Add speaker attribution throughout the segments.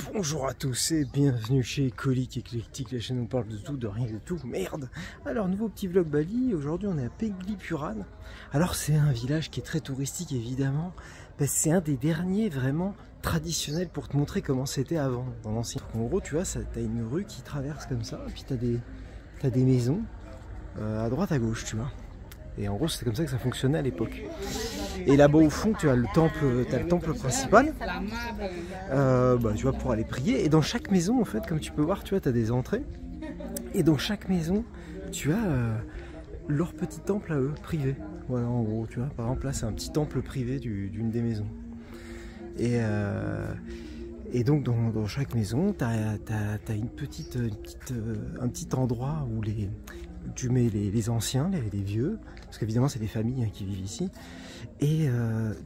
Speaker 1: Bonjour à tous et bienvenue chez Colique Éclectique, la chaîne où on parle de tout, de rien de tout, merde. Alors nouveau petit vlog Bali, aujourd'hui on est à Penglipuran. Alors c'est un village qui est très touristique évidemment, parce que c'est un des derniers vraiment traditionnels pour te montrer comment c'était avant, dans l'ancien. En gros tu vois, t'as une rue qui traverse comme ça, et puis t'as des maisons à droite à gauche tu vois. Et en gros c'est comme ça que ça fonctionnait à l'époque. Et là-bas au fond tu as le temple principal, tu vois, pour aller prier. Et dans chaque maison en fait, comme tu peux voir, tu vois, tu as des entrées. Et dans chaque maison tu as leur petit temple à eux, privé. Voilà, en gros, tu vois, par exemple là c'est un petit temple privé d'une des maisons. Et donc dans chaque maison tu as un petit endroit où tu mets les anciens, les vieux, parce qu'évidemment c'est des familles qui vivent ici. Et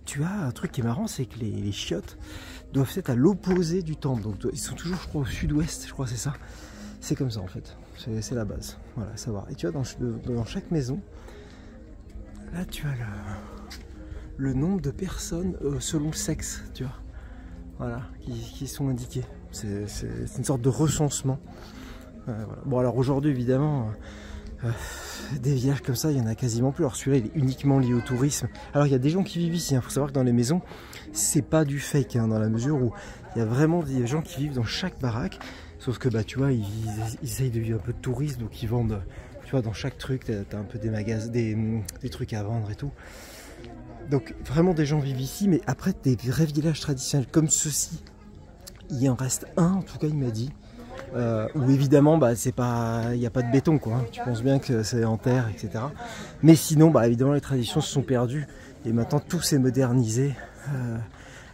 Speaker 1: tu as un truc qui est marrant, c'est que les chiottes doivent être à l'opposé du temple. Donc ils sont toujours, je crois, au sud-ouest, je crois, c'est ça. C'est comme ça en fait, c'est la base. Voilà, à savoir. Et tu vois, dans chaque maison, là tu as le nombre de personnes selon le sexe, tu vois. Voilà, qui sont indiquées. C'est une sorte de recensement. Voilà. Bon alors aujourd'hui évidemment... des villages comme ça, il y en a quasiment plus. Alors celui-là, il est uniquement lié au tourisme. Alors il y a des gens qui vivent ici. Il faut savoir que dans les maisons, c'est pas du fake, dans la mesure où il y a vraiment des gens qui vivent dans chaque baraque. Sauf que tu vois, ils essayent de vivre un peu de tourisme, donc ils vendent. Tu vois, dans chaque truc, t'as un peu des magasins, des trucs à vendre et tout. Donc vraiment des gens vivent ici, mais après des vrais villages traditionnels comme ceux-ci, il en reste un. En tout cas, il m'a dit. Où évidemment il n'y a pas de béton quoi, hein. Tu penses bien que c'est en terre, etc. Mais sinon évidemment les traditions se sont perdues et maintenant tout s'est modernisé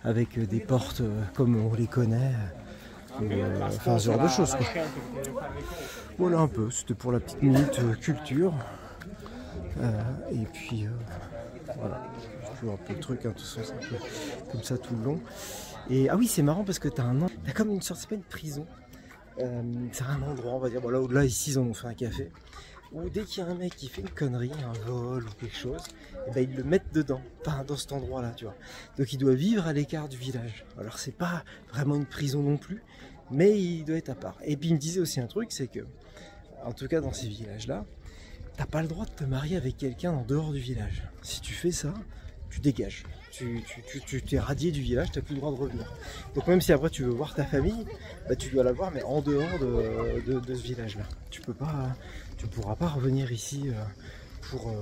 Speaker 1: avec des portes comme on les connaît, enfin ce genre de choses quoi. Voilà un peu, c'était pour la petite minute culture. Et puis voilà, c'est toujours un peu le truc, hein. De toute façon c'est un peu comme ça tout le long. Et ah oui, c'est marrant parce que t'as comme une sorte, c'est pas une prison. C'est un endroit, on va dire, là ici ils en ont fait un café, où dès qu'il y a un mec qui fait une connerie, un vol ou quelque chose, et ils le mettent dedans, enfin dans cet endroit là, tu vois. Donc il doit vivre à l'écart du village. Alors c'est pas vraiment une prison non plus, mais il doit être à part. Et puis il me disait aussi un truc, c'est que, en tout cas dans ces villages là, t'as pas le droit de te marier avec quelqu'un en dehors du village. Si tu fais ça, tu dégages. Tu t'es radié du village, tu n'as plus le droit de revenir. Donc même si après tu veux voir ta famille, tu dois la voir, mais en dehors de ce village-là. Tu pourras pas revenir ici pour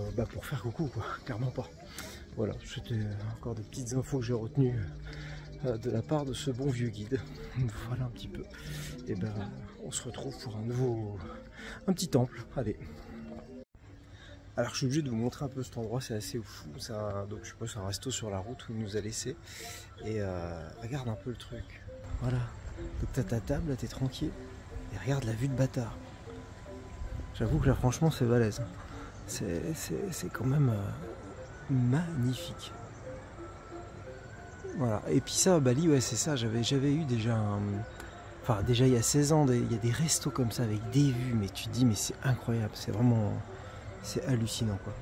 Speaker 1: faire coucou, quoi. Clairement pas. Voilà, c'était encore des petites infos que j'ai retenues de la part de ce bon vieux guide. Voilà un petit peu. Et on se retrouve pour un petit temple. Allez. Alors je suis obligé de vous montrer un peu cet endroit, c'est assez fou. Donc je suppose c'est un resto sur la route où il nous a laissé. Et regarde un peu le truc. Voilà. Donc t'as ta table, là t'es tranquille. Et regarde la vue de bâtard. J'avoue que là franchement c'est balèze. C'est quand même magnifique. Voilà. Et puis ça à Bali, ouais c'est ça, j'avais eu déjà Enfin déjà il y a 16 ans, il y a des restos comme ça avec des vues, mais tu te dis mais c'est incroyable, c'est vraiment... C'est hallucinant quoi.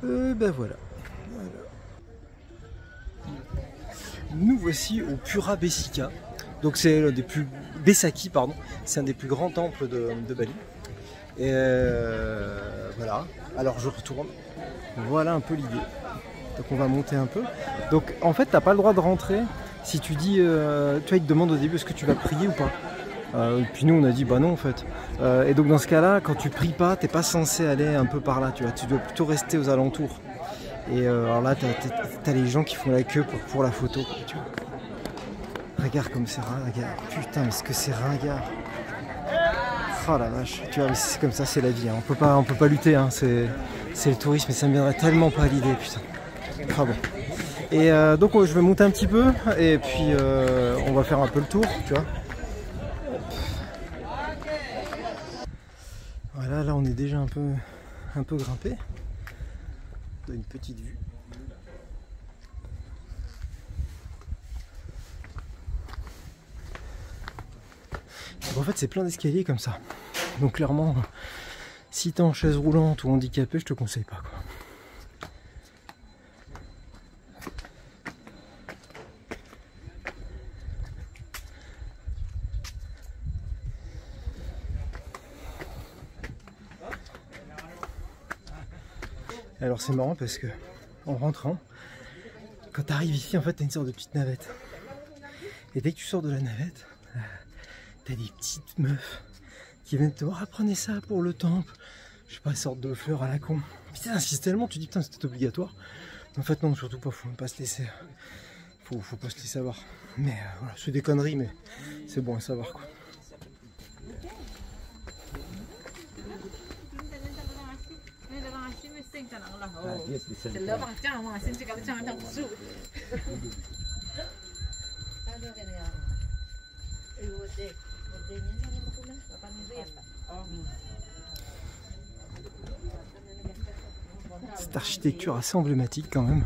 Speaker 1: Voilà. Nous voici au Pura Besika. Donc c'est l'un des plus... Besaki, pardon. C'est un des plus grands temples de Bali. Et voilà. Alors je retourne. Voilà un peu l'idée. Donc on va monter un peu. Donc en fait t'as pas le droit de rentrer si tu dis... tu vois, ils te demandent au début est-ce que tu vas prier ou pas. Et puis nous on a dit non en fait. Et donc dans ce cas là, quand tu pries pas, t'es pas censé aller un peu par là, tu vois, tu dois plutôt rester aux alentours. Et alors là t'as les gens qui font la queue pour la photo quoi, tu vois. Regarde comme c'est ringard, putain mais ce que c'est ringard. Oh la vache, tu vois, mais c'est comme ça, c'est la vie, hein. On peut pas lutter, hein. C'est le tourisme et ça me viendrait tellement pas à l'idée, putain. Ah bon. Et donc je vais monter un petit peu et puis on va faire un peu le tour, tu vois. Voilà, là on est déjà un peu grimpé. On a une petite vue. Donc en fait c'est plein d'escaliers comme ça. Donc clairement, si t'es en chaise roulante ou handicapé, je te conseille pas quoi. Et alors c'est marrant parce que en rentrant, quand tu arrives ici, en fait, tu as une sorte de petite navette. Et dès que tu sors de la navette, tu as des petites meufs qui viennent te voir, ah, prenez ça pour le temple. Je sais pas, sorte de fleurs à la con. Putain, insiste tellement, tu dis putain, c'était obligatoire. En fait, non, surtout pas, faut pas se laisser. Faut pas se laisser avoir. Mais voilà, c'est des conneries, mais c'est bon à savoir quoi. Cette architecture assez emblématique quand même,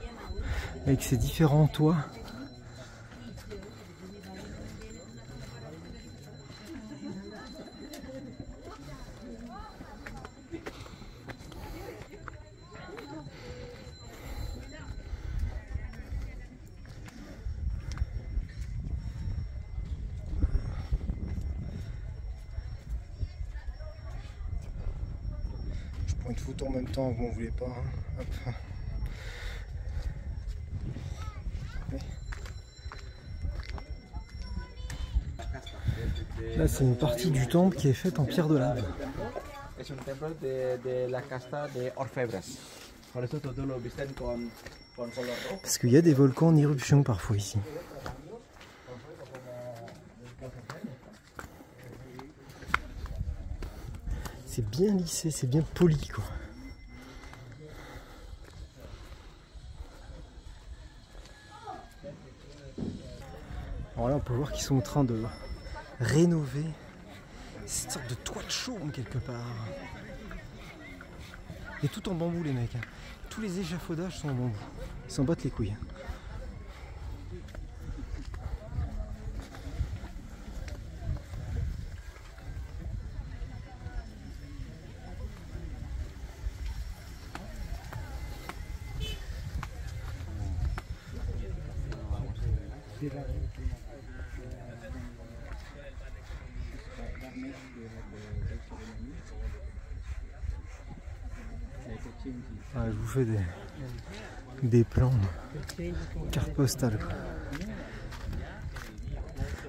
Speaker 1: avec ses différents toits. Je prends une photo en même temps, vous n'en voulez pas. Hein. Hop. Là, c'est une partie du temple qui est faite en pierre de lave.
Speaker 2: Es un templo de la casta de orfebres. Por eso todo lo visten con color rojo.
Speaker 1: Parce qu'il y a des volcans en éruption parfois ici. C'est bien lissé, c'est bien poli quoi. Alors là, on peut voir qu'ils sont en train de rénover cette sorte de toit de chaume quelque part. Et tout en bambou les mecs. Hein. Tous les échafaudages sont en bambou. Ils s'en battent les couilles. Ah, je vous fais des plans, carte postale. Quoi.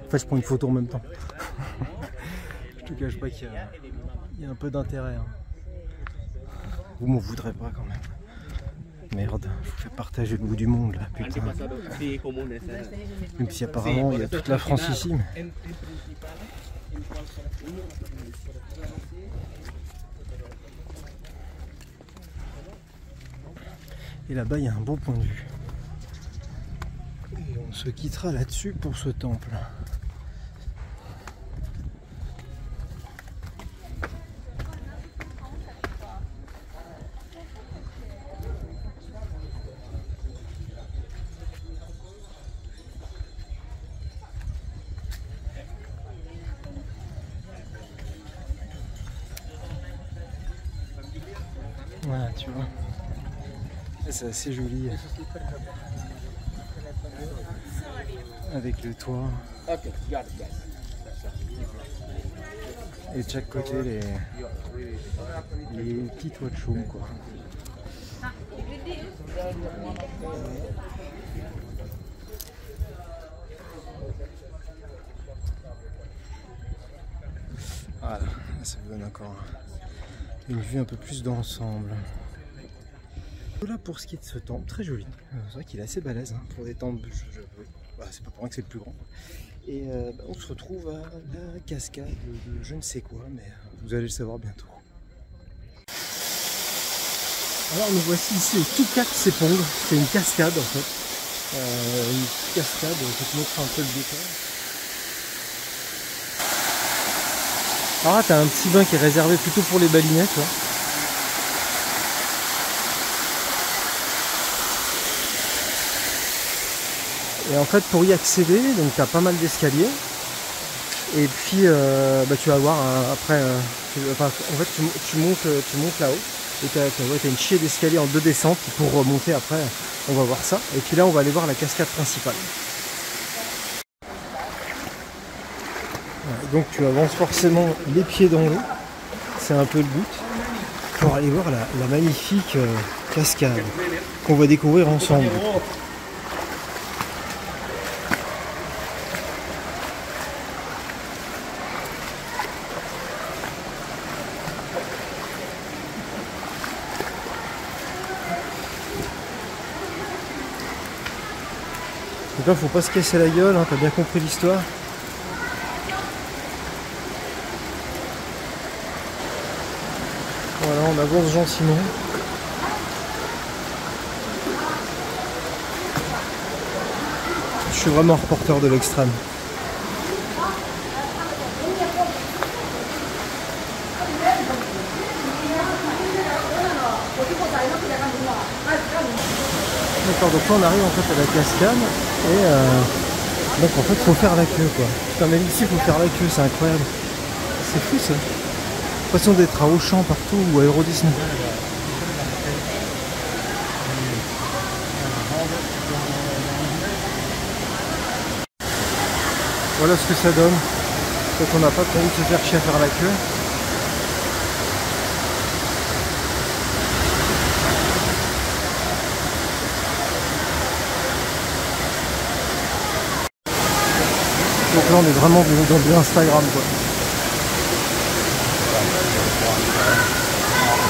Speaker 1: En fait, je prends une photo en même temps. Je te cache pas qu'il y a un peu d'intérêt. Hein. Vous m'en voudrez pas quand même. Merde, je vous fais partager le bout du monde là, putain. Même si apparemment il y a toute la France ici. Mais... Et là-bas, il y a un beau point de vue. Et on se quittera là-dessus pour ce temple. Voilà, tu vois. C'est assez joli. Avec le toit. Et de chaque côté les petits toits de chaume quoi. Voilà, ça vous donne encore une vue un peu plus d'ensemble. Voilà pour ce qui est de ce temple, très joli. C'est vrai qu'il est assez balèze hein, pour des temples. Voilà, c'est pas pour rien que c'est le plus grand. Et on se retrouve à la cascade de je ne sais quoi, mais vous allez le savoir bientôt. Alors nous voici ici au Tukat Sepong. C'est une cascade en fait. Une cascade, je vais te montrer un peu le décor. Alors là, t'as un petit bain qui est réservé plutôt pour les balinettes. Là. Et en fait, pour y accéder, donc tu as pas mal d'escaliers. Et puis, tu vas voir après. En fait, tu montes là-haut. Et tu as une chier d'escaliers en 2 descentes pour remonter après. On va voir ça. Et puis là, on va aller voir la cascade principale. Voilà, donc, tu avances forcément les pieds dans l'eau. C'est un peu le but. Pour aller voir la magnifique cascade qu'on va découvrir ensemble. Donc là, faut pas se casser la gueule, hein, t'as bien compris l'histoire. Voilà, on avance gentiment. Je suis vraiment reporter de l'extrême. D'accord, donc là on arrive en fait à la cascade et donc en fait faut faire la queue quoi. Putain mais ici faut faire la queue, c'est incroyable. C'est fou ça. L'impression d'être à Auchan partout ou à Euro Disney. Voilà ce que ça donne quand on n'a pas trop envie de se faire chier à faire la queue. Donc là on est vraiment dans de l'Instagram quoi.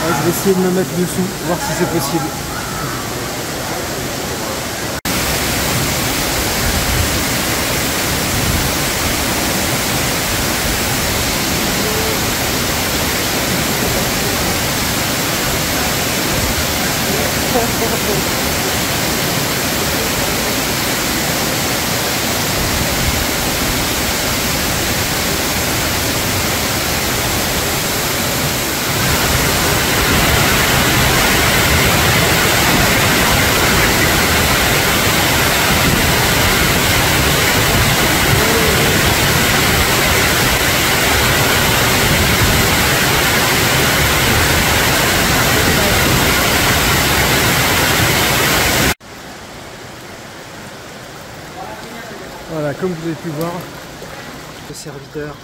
Speaker 1: Ouais, je vais essayer de me mettre dessous, voir si c'est possible. Voilà, comme vous avez pu voir, le serviteur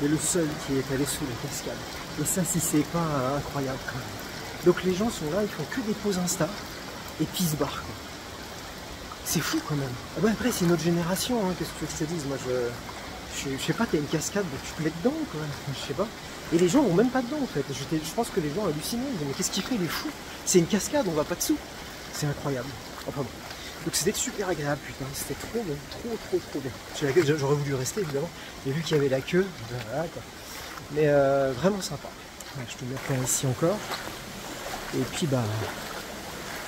Speaker 1: est le seul qui est allé sous la cascade. Et ça, si c'est pas incroyable quand même. Donc les gens sont là, ils font que des poses Insta et puis ils se barrent. C'est fou quand même. Ah bah après, c'est une autre génération, hein, qu'est-ce que tu veux que je te dise? Moi, je sais pas, t'as une cascade, bah, tu te mets dedans quoi. Je sais pas. Et les gens vont même pas dedans en fait. Je pense que les gens hallucinent. Ils disent, mais qu'est-ce qu'il fait? Il est fou. C'est une cascade, on va pas dessous. C'est incroyable. Enfin bon. Donc c'était super agréable, putain, c'était trop bon, trop bien. J'aurais voulu rester évidemment, et vu qu'il y avait la queue, voilà quoi. Mais vraiment sympa. Ouais, je te mets ici encore. Et puis bah,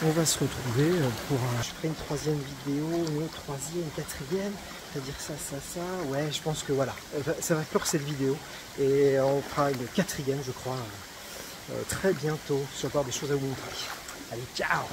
Speaker 1: on va se retrouver pour un... Je ferai une troisième vidéo, une autre troisième, quatrième, c'est-à-dire ça. Ouais, je pense que voilà, ça va clore cette vidéo. Et on fera une quatrième, je crois, très bientôt. Je vais avoir des choses à vous montrer. Allez, ciao!